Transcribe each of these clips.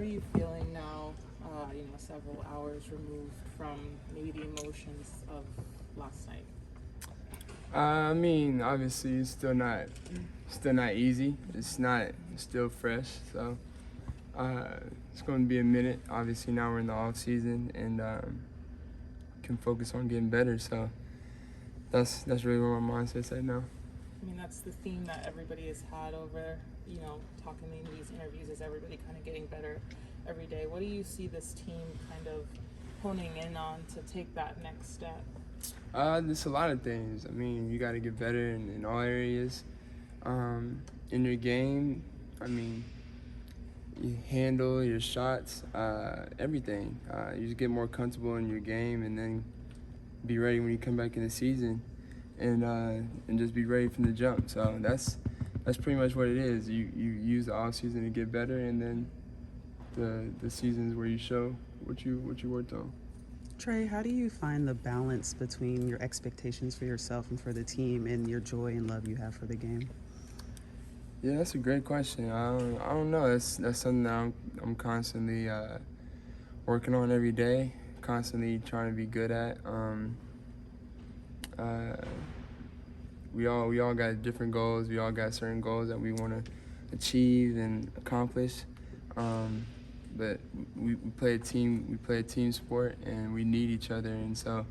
are you feeling now, several hours removed from maybe the emotions of last night? I mean, obviously, it's still not easy. It's still fresh. So it's going to be a minute. Obviously, now we're in the off season and can focus on getting better. So that's really where my mindset's at now. I mean, that's the theme that everybody has had over, talking in these interviews, is everybody kind of getting better every day. What do you see this team kind of honing in on to take that next step? There's a lot of things. I mean, you got to get better in all areas. In your game, I mean, you handle your shots, everything. You just get more comfortable in your game, and then be ready when you come back in the season, and just be ready from the jump. So that's pretty much what it is. You use the off season to get better, and then the seasons where you show what you worked on. Trae, how do you find the balance between your expectations for yourself and for the team and your joy and love you have for the game? Yeah, that's a great question. I don't know. That's something that I'm constantly working on every day. Constantly trying to be good at. We all got different goals. We all got certain goals that we want to achieve and accomplish. But we play a team. We play a team sport, and we need each other. And so,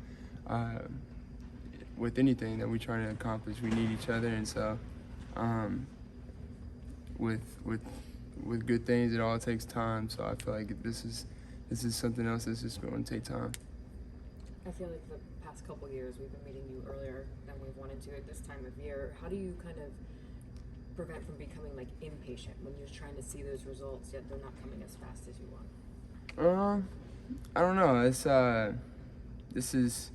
with anything that we're trying to accomplish, we need each other. And so, with good things, it all takes time. So I feel like this is something else that's just going to take time. I feel like the past couple years we've been meeting you earlier than we've wanted to at this time of year. How do you kind of prevent from becoming like impatient when you're trying to see those results yet they're not coming as fast as you want? I don't know. It's this is.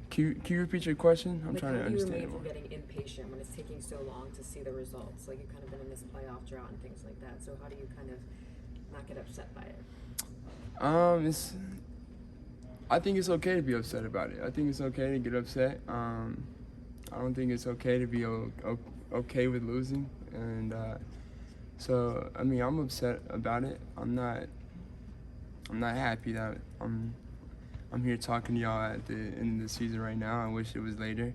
Can you repeat your question? I'm trying to understand. How do you it more. remain from getting impatient when it's taking so long to see the results? Like you've kind of been in this playoff drought and things like that. So how do you kind of not get upset by it? I think it's okay to be upset about it. I think it's okay to get upset. I don't think it's okay to be okay with losing, and so I mean I'm upset about it. I'm not happy that I'm here talking to y'all at the end of the season right now. I wish it was later.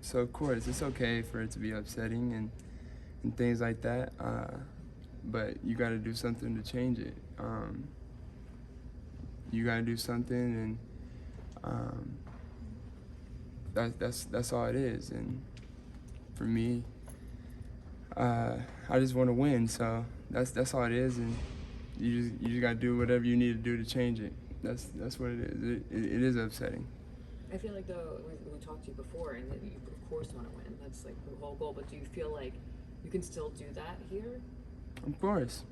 So of course it's okay for it to be upsetting and things like that. But you got to do something to change it. You got to do something, and that's all it is. And for me, I just want to win. So that's all it is, and you just got to do whatever you need to do to change it. That's what it is. It is upsetting. I feel like though we talked to you before, and that you of course want to win. That's like the whole goal. But do you feel like you can still do that here? Of course.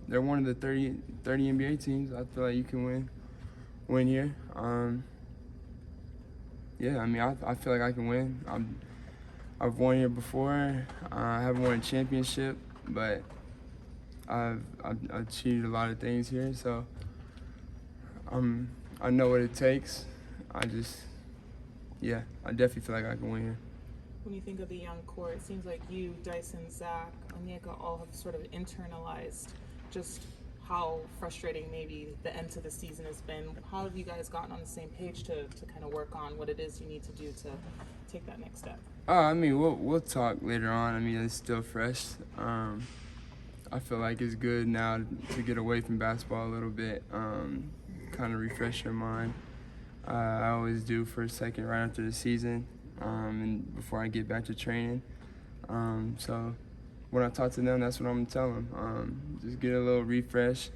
They're one of the 30 NBA teams. I feel like you can win here. Yeah, I mean, I feel like I can win. I've won here before. I haven't won a championship, but I've achieved a lot of things here. So I know what it takes. I definitely feel like I can win here. When you think of the young core, it seems like you, Dyson, Zach, Onyeka all have sort of internalized just how frustrating maybe the end to the season has been. How have you guys gotten on the same page to kind of work on what it is you need to do to take that next step? I mean, we'll talk later on. I mean, it's still fresh. I feel like it's good now to get away from basketball a little bit, kind of refresh your mind. I always do for a second right after the season, and before I get back to training. So when I talk to them, that's what I'm gonna tell them. Just get a little refresh,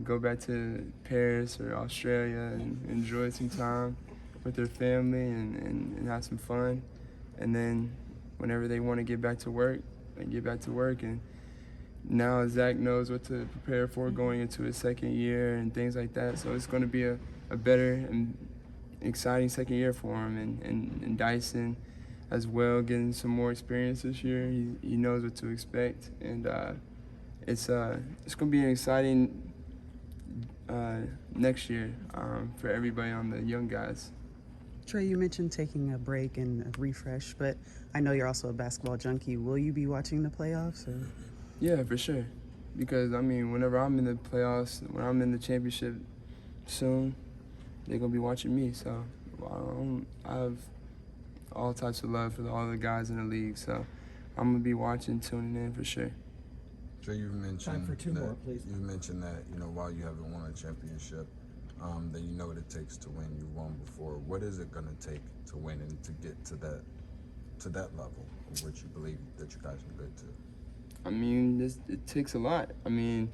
go back to Paris or Australia and enjoy some time with their family and have some fun. And then whenever they want to get back to work, they get back to work. And now Zach knows what to prepare for going into his second year and things like that. So it's going to be a better and exciting second year for him. And Dyson as well, getting some more experience this year. He knows what to expect. And it's going to be an exciting next year for everybody on the young guys. Trae, you mentioned taking a break and a refresh, but I know you're also a basketball junkie. Will you be watching the playoffs? Or? Yeah, for sure. Because I mean, whenever I'm in the playoffs, when I'm in the championship soon, they're gonna be watching me. So I have all types of love for all the guys in the league. So I'm gonna be watching, tuning in for sure. Trae, you've mentioned Time for two that, more, please. You've mentioned that while you haven't won a championship, that you know what it takes to win. You've won before. What is it gonna take to win and to get to that level of which you believe that you guys are good to? I mean, it takes a lot. I mean,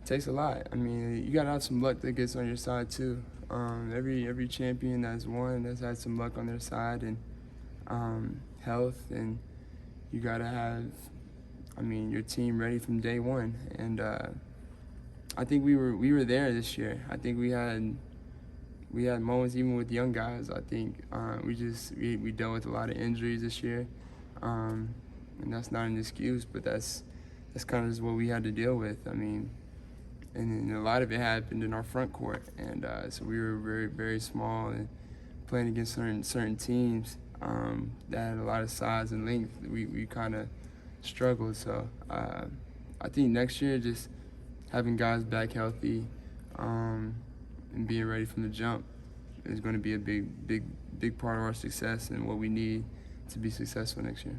it takes a lot. I mean, you gotta have some luck that gets on your side too. Every champion that's won has had some luck on their side and health, and you gotta have, I mean, your team ready from day one. And I think we were there this year. I think we had moments even with young guys. I think we dealt with a lot of injuries this year, and that's not an excuse, but that's kind of just what we had to deal with. I mean, and a lot of it happened in our front court, and so we were very, very small and playing against certain teams that had a lot of size and length. We kind of struggled. So I think next year, just having guys back healthy and being ready from the jump is going to be a big part of our success and what we need to be successful next year.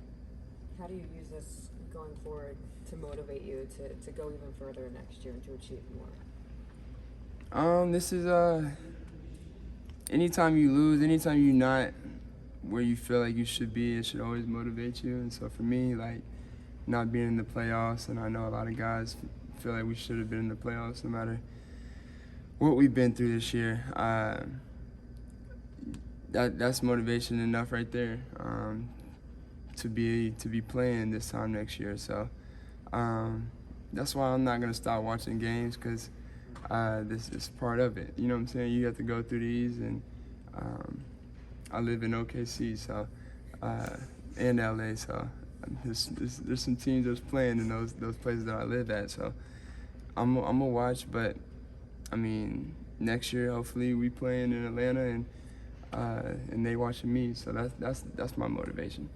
How do you use this going forward to motivate you to go even further next year and to achieve more? This is anytime you lose, anytime you're not where you feel like you should be, it should always motivate you. And so for me, like, not being in the playoffs, and I know a lot of guys feel like we should have been in the playoffs no matter what we've been through this year. That's motivation enough right there to be playing this time next year. So that's why I'm not gonna stop watching games, because this is part of it. You know what I'm saying? You have to go through these, and I live in OKC, so and LA, so there's some teams that's playing in those places that I live at. So I'm gonna watch, but I mean, next year hopefully we playing in Atlanta and they watching me. So that's my motivation.